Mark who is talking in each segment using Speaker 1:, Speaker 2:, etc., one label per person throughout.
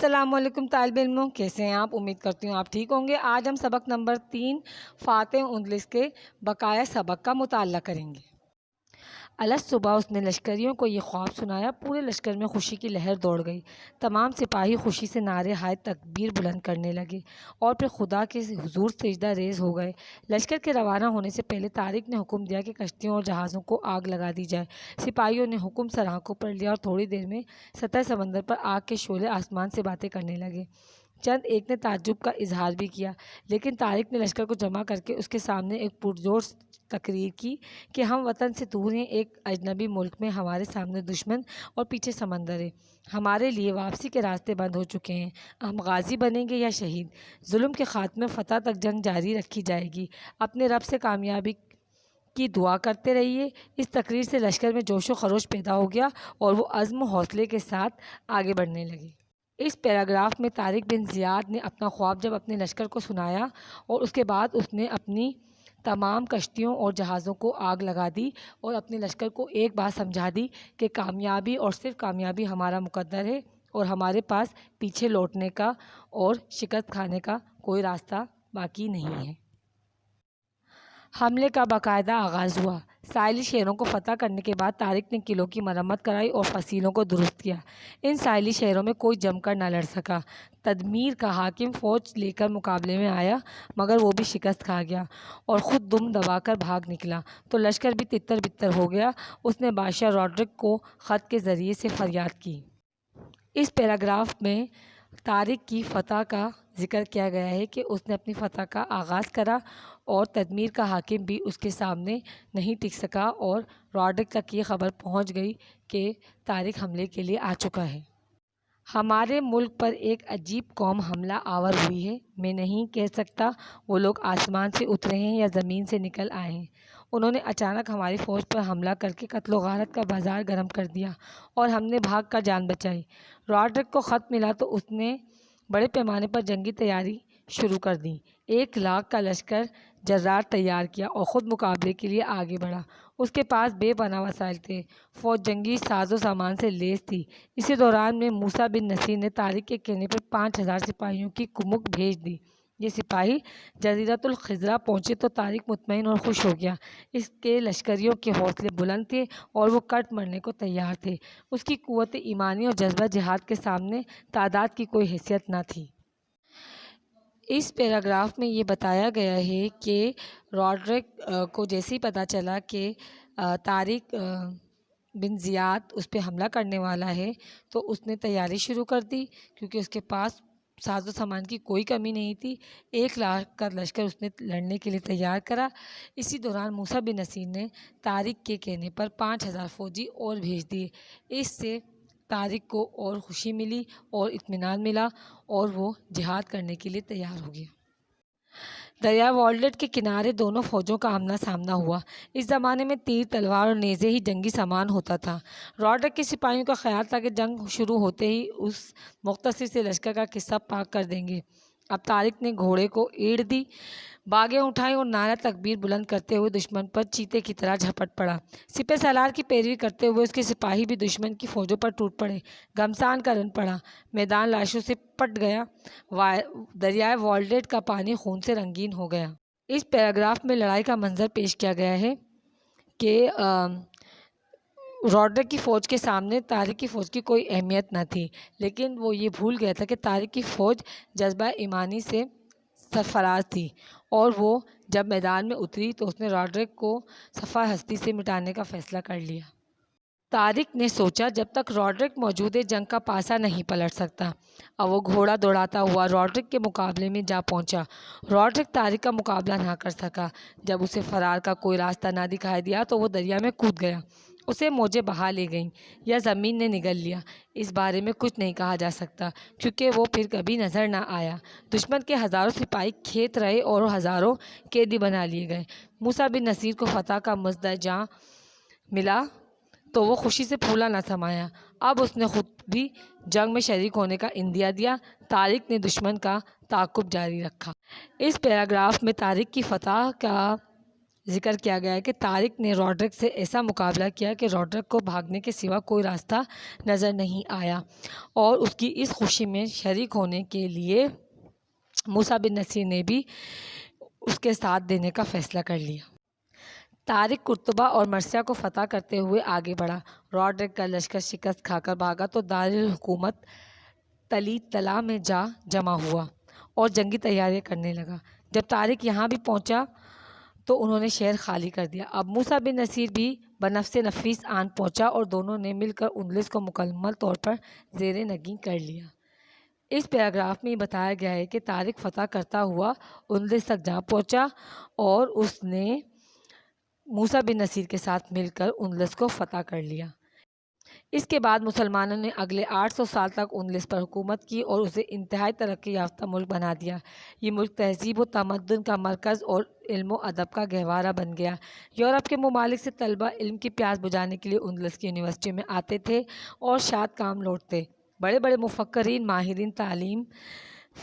Speaker 1: السلام علیکم طالب علموں، کیسے ہیں آپ؟ امید کرتی ہوں آپ ٹھیک ہوں گے۔ آج ہم سبق نمبر 3 فاتح انگلش کے بقایا سبق کا مطالعہ کریں گے۔ الگ صبح اس نے لشکریوں کو یہ خواب سنایا۔ پورے لشکر میں خوشی کی لہر دوڑ گئی۔ تمام سپاہی خوشی سے نعرے ہائے تکبیر بلند کرنے لگے اور پھر خدا کے حضور سجدہ ریز ہو گئے۔ لشکر کے روانہ ہونے سے پہلے طارق نے حکم دیا کہ کشتیوں اور جہازوں کو آگ لگا دی جائے۔ سپاہیوں نے حکم سر آنکھوں پر لیا اور تھوڑی دیر میں سطح سمندر پر آگ کے شعلے آسمان سے باتیں کرنے لگے۔ چند ایک نے تعجب کا اظہار بھی کیا، لیکن طارق نے لشکر کو جمع کر کے اس کے سامنے ایک پرجوش تقریر کی کہ ہم وطن سے دور ہیں، ایک اجنبی ملک میں ہمارے سامنے دشمن اور پیچھے سمندر ہے۔ ہمارے لیے واپسی کے راستے بند ہو چکے ہیں۔ ہم غازی بنیں گے یا شہید؟ ظلم کے خاتمے فتح تک جنگ جاری رکھی جائے گی۔ اپنے رب سے کامیابی کی دعا کرتے رہیے۔ اس تقریر سے لشکر میں جوش و خروش پیدا ہو گیا اور وہ عزم و حوصلے کے ساتھ آگے بڑھنے لگے۔ اس پیراگراف میں طارق بن زیاد نے اپنا خواب جب اپنے لشکر کو سنایا اور اس کے بعد اس نے اپنی تمام کشتیوں اور جہازوں کو آگ لگا دی اور اپنے لشکر کو ایک بات سمجھا دی کہ کامیابی اور صرف کامیابی ہمارا مقدر ہے اور ہمارے پاس پیچھے لوٹنے کا اور شکست کھانے کا کوئی راستہ باقی نہیں ہے۔ حملے کا باقاعدہ آغاز ہوا۔ ساحلی شہروں کو فتح کرنے کے بعد طارق نے قلعوں کی مرمت کرائی اور فصیلوں کو درست کیا۔ ان ساحلی شہروں میں کوئی جم کر نہ لڑ سکا۔ تدمیر کا حاکم فوج لے کر مقابلے میں آیا، مگر وہ بھی شکست کھا گیا اور خود دم دبا کر بھاگ نکلا تو لشکر بھی تتر بتر ہو گیا۔ اس نے بادشاہ راڈرک کو خط کے ذریعے سے فریاد کی۔ اس پیراگراف میں طارق کی فتح کا ذکر کیا گیا ہے کہ اس نے اپنی فتح کا آغاز کرا اور تدمیر کا حاکم بھی اس کے سامنے نہیں ٹک سکا اور راڈرک تک یہ خبر پہنچ گئی کہ طارق حملے کے لیے آ چکا ہے۔ ہمارے ملک پر ایک عجیب قوم حملہ آور ہوئی ہے۔ میں نہیں کہہ سکتا وہ لوگ آسمان سے اترے ہیں یا زمین سے نکل آئے ہیں۔ انہوں نے اچانک ہماری فوج پر حملہ کر کے قتل و غارت کا بازار گرم کر دیا اور ہم نے بھاگ کر جان بچائی۔ راڈرک کو خط ملا تو اس نے بڑے پیمانے پر جنگی تیاری شروع کر دی۔ 1,00,000 کا لشکر جرار تیار کیا اور خود مقابلے کے لیے آگے بڑھا۔ اس کے پاس بے پناہ وسائل تھے۔ فوج جنگی ساز و سامان سے لیس تھی۔ اسی دوران میں موسیٰ بن نصیر نے طارق کے کہنے پر 5,000 سپاہیوں کی کمک بھیج دی۔ یہ سپاہی جزیرۃ الخضرہ پہنچے تو طارق مطمئن اور خوش ہو گیا۔ اس کے لشکریوں کے حوصلے بلند تھے اور وہ کٹ مرنے کو تیار تھے۔ اس کی قوت ایمانی اور جذبہ جہاد کے سامنے تعداد کی کوئی حیثیت نہ تھی۔ اس پیراگراف میں یہ بتایا گیا ہے کہ راڈرک کو جیسے ہی پتہ چلا کہ طارق بن زیاد اس پہ حملہ کرنے والا ہے تو اس نے تیاری شروع کر دی، کیونکہ اس کے پاس ساز و سامان کی کوئی کمی نہیں تھی۔ 1,00,000 کا لشکر اس نے لڑنے کے لیے تیار کرا۔ اسی دوران موسیٰ بن نصیر نے طارق کے کہنے پر 5,000 فوجی اور بھیج دیے۔ اس سے طارق کو اور خوشی ملی اور اطمینان ملا اور وہ جہاد کرنے کے لیے تیار ہو گیا۔ دریا والڈٹ کے کنارے دونوں فوجوں کا آمنا سامنا ہوا۔ اس زمانے میں تیر، تلوار اور نیزے ہی جنگی سامان ہوتا تھا۔ راڈرک کے سپاہیوں کا خیال تھا کہ جنگ شروع ہوتے ہی اس مختصر سے لشکر کا قصہ پاک کر دیں گے۔ اب طارق نے گھوڑے کو ایڑ دی، باگیں اٹھائیں اور نعرہ تکبیر بلند کرتے ہوئے دشمن پر چیتے کی طرح جھپٹ پڑا۔ سپہ سالار کی پیروی کرتے ہوئے اس کے سپاہی بھی دشمن کی فوجوں پر ٹوٹ پڑے۔ گھمسان کا رن پڑا، میدان لاشوں سے پٹ گیا، دریائے والڈٹ کا پانی خون سے رنگین ہو گیا۔ اس پیراگراف میں لڑائی کا منظر پیش کیا گیا ہے کہ راڈرک کی فوج کے سامنے طارق کی فوج کی کوئی اہمیت نہ تھی، لیکن وہ یہ بھول گیا تھا کہ طارق کی فوج جذبہ ایمانی سے سرفراز تھی اور وہ جب میدان میں اتری تو اس نے راڈرک کو صفحہ ہستی سے مٹانے کا فیصلہ کر لیا۔ طارق نے سوچا جب تک راڈرک موجود ہے جنگ کا پاسا نہیں پلٹ سکتا۔ اب وہ گھوڑا دوڑاتا ہوا راڈرک کے مقابلے میں جا پہنچا۔ راڈرک طارق کا مقابلہ نہ کر سکا۔ جب اسے فرار کا کوئی راستہ نہ دکھائی دیا تو وہ دریا میں کود گیا۔ اسے موجیں بہا لے گئیں یا زمین نے نگل لیا، اس بارے میں کچھ نہیں کہا جا سکتا، کیونکہ وہ پھر کبھی نظر نہ آیا۔ دشمن کے ہزاروں سپاہی کھیت رہے اور ہزاروں قیدی بنا لیے گئے۔ موسیٰ بن نصیر کو فتح کا مژدہ ملا تو وہ خوشی سے پھولا نہ سمایا۔ اب اس نے خود بھی جنگ میں شریک ہونے کا عندیہ دیا۔ طارق نے دشمن کا تعاقب جاری رکھا۔ اس پیراگراف میں طارق کی فتح کا ذکر کیا گیا ہے کہ طارق نے روڈرک سے ایسا مقابلہ کیا کہ روڈرک کو بھاگنے کے سوا کوئی راستہ نظر نہیں آیا اور اس کی اس خوشی میں شریک ہونے کے لیے موسیٰ بن نصیر نے بھی اس کے ساتھ دینے کا فیصلہ کر لیا۔ طارق قرطبہ اور مرثیہ کو فتح کرتے ہوئے آگے بڑھا۔ روڈرک کا لشکر شکست کھا کر بھاگا تو دارالحکومت تلی تلا میں جا جمع ہوا اور جنگی تیاریاں کرنے لگا۔ جب طارق یہاں بھی پہنچا تو انہوں نے شہر خالی کر دیا۔ اب موسیٰ بن نصیر بھی بنفس نفیس آن پہنچا اور دونوں نے مل کر اندلس کو مکمل طور پر زیر نگین کر لیا۔ اس پیراگراف میں یہ بتایا گیا ہے کہ طارق فتح کرتا ہوا اندلس تک جا پہنچا اور اس نے موسیٰ بن نصیر کے ساتھ مل کر اندلس کو فتح کر لیا۔ اس کے بعد مسلمانوں نے اگلے 800 سال تک اندلس پر حکومت کی اور اسے انتہائی ترقی یافتہ ملک بنا دیا۔ یہ ملک تہذیب و تمدن کا مرکز اور علم و ادب کا گہوارہ بن گیا۔ یورپ کے ممالک سے طلبہ علم کی پیاس بجھانے کے لیے اندلس کی یونیورسٹیوں میں آتے تھے اور شاد کام لوٹتے۔ بڑے بڑے مفکرین، ماہرین تعلیم،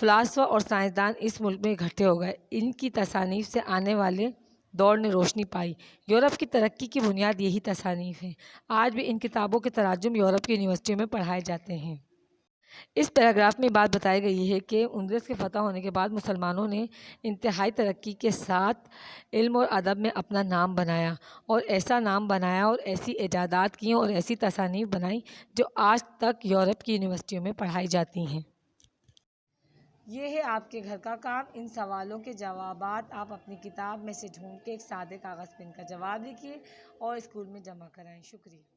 Speaker 1: فلاسفہ اور سائنسدان اس ملک میں اکٹھے ہو گئے۔ ان کی تصانیف سے آنے والے دور نے روشنی پائی۔ یورپ کی ترقی کی بنیاد یہی تصانیف ہیں۔ آج بھی ان کتابوں کے ترجمے یورپ کی یونیورسٹیوں میں پڑھائے جاتے ہیں۔ اس پیراگراف میں بات بتائی گئی ہے کہ اندلس کے فتح ہونے کے بعد مسلمانوں نے انتہائی ترقی کے ساتھ علم اور ادب میں اپنا نام بنایا اور ایسا نام بنایا اور ایسی ایجادات کیں اور ایسی تصانیف بنائیں جو آج تک یورپ کی یونیورسٹیوں میں پڑھائی جاتی ہیں۔ یہ ہے آپ کے گھر کا کام۔ ان سوالوں کے جوابات آپ اپنی کتاب میں سے ڈھونڈ کے ایک سادے کاغذ پہ ان کا جواب لکھیے اور اسکول میں جمع کرائیں۔ شکریہ۔